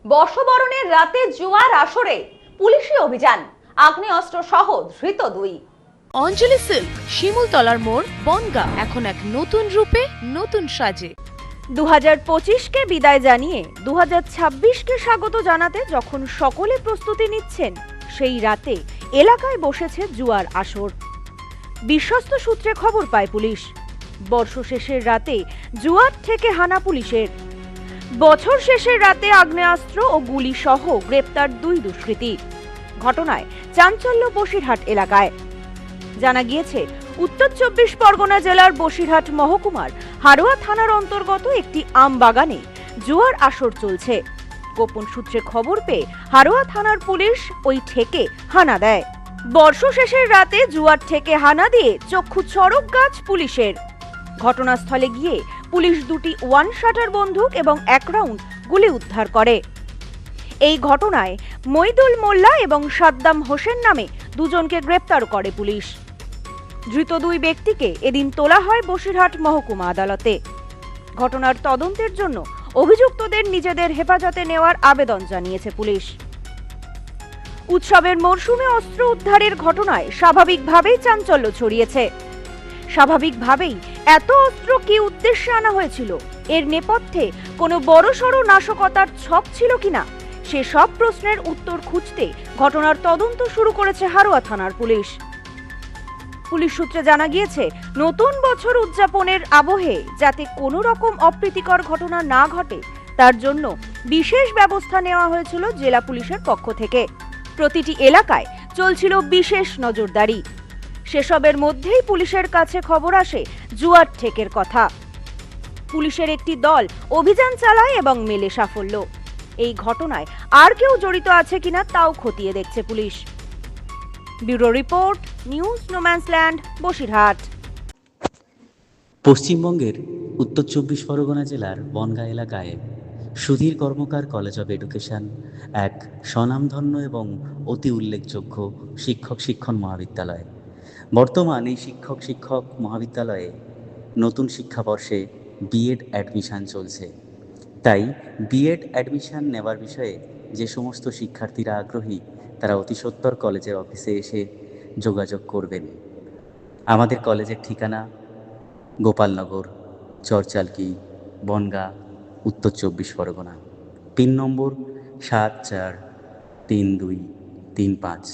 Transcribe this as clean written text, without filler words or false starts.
বর্ষবরণের রাতে জুয়ার আসরে পুলিশি অভিযান, আগ্নেয়াস্ত্র সহ ধৃত 2। অঞ্জলি সিল্ক, শিমুলতলার মোড়, বনগাঁ এখন এক নতুন রূপে, নতুন সাজে। 2025কে বিদায় জানিয়ে 2026কে স্বাগত জানাতে যখন সকলে প্রস্তুতি নিচ্ছেন, সেই রাতে এলাকায় বসেছে জুয়ার আসর। বিশ্বস্ত সূত্রে খবর পায় পুলিশ, বর্ষ শেষের রাতে জুয়ার থেকে হানা পুলিশের। বছর শেষের রাতে আগ্নেয়াস্ত্র ও গুলি সহ গ্রেপ্তার 2 দুষ্কৃতী। ঘটনায় চাঞ্চল্য বসিরহাট এলাকায়। জানা গিয়েছে, উত্তর 24 পরগনা জেলার বসিরহাট মহকুমার হারোয়া থানার অন্তর্গত একটি আম বাগানে জুয়ার আসর চলছে। গোপন সূত্রে খবর পেয়ে হারোয়া থানার পুলিশ ওই ঠেকে হানা দেয়। বর্ষ শেষের রাতে জুয়ার ঠেকে হানা দিয়ে চক্ষু চড়ক গাছ পুলিশের। ঘটনাস্থলে গিয়ে পুলিশ 2টি 1 শাটার বন্দুক এবং 1 রাউন্ড গুলি উদ্ধার করে। এই ঘটনায় মইদুল মোল্লা এবং সাদ্দাম হোসেন নামে 2 জনকে গ্রেপ্তার করে পুলিশ। ধৃত 2 ব্যক্তিকে এদিন তোলা হয় বসিরহাট মহকুমা আদালতে। ঘটনার তদন্তের জন্য অভিযুক্তদের নিজেদের হেফাজতে নেওয়ার আবেদন জানিয়েছে পুলিশ। উৎসবের মরশুমে অস্ত্র উদ্ধারের ঘটনায় স্বাভাবিকভাবেই চাঞ্চল্য ছড়িয়েছে। স্বাভাবিকভাবেই এত অস্ত্র কি উদ্দেশ্যে আনা হয়েছিল? এর নেপথ্যে কোনো বড়সড় নাশকতার ছক ছিল কিনা, সে সব প্রশ্নের উত্তর খুঁজতে ঘটনার তদন্ত শুরু করেছে হারোয়া থানার পুলিশ। পুলিশ সূত্রে জানা গিয়েছে, নতুন বছর উদযাপনের আবহে যাতে কোনো রকম অপ্রীতিকর ঘটনা না ঘটে, তার জন্য বিশেষ ব্যবস্থা নেওয়া হয়েছিল জেলা পুলিশের পক্ষ থেকে। প্রতিটি এলাকায় চলছিল বিশেষ নজরদারি। সেসবের মধ্যেই পুলিশের কাছে খবর আসে জুয়ার ঠেকের কথা। পুলিশের একটি দল অভিযান চালায় এবং মেলে সাফল্য। এই ঘটনায় আর কেউ জড়িত আছে কিনা তাও খতিয়ে দেখছে police. Bureau report, news no man's land, Basirhat. পশ্চিমবঙ্গের উত্তর 24 পরগনা জেলার বনগাঁ এলাকায় সুধীর কর্মকার কলেজ অব এডুকেশন এক স্বনামধন্য এবং অতি উল্লেখযোগ্য শিক্ষণ মহাবিদ্যালয়। বর্তমান এই শিক্ষক মহাবিদ্যালয়ে নতুন শিক্ষাবর্ষে বিএড অ্যাডমিশন চলছে। তাই বিএড অ্যাডমিশন নেওয়ার বিষয়ে যে সমস্ত শিক্ষার্থীরা আগ্রহী, তারা অতি সত্বর কলেজের অফিসে এসে যোগাযোগ করবেন। আমাদের কলেজের ঠিকানা গোপালনগর, চরচালকি, বনগাঁ, উত্তর 24 পরগনা। পিন নম্বর 743235।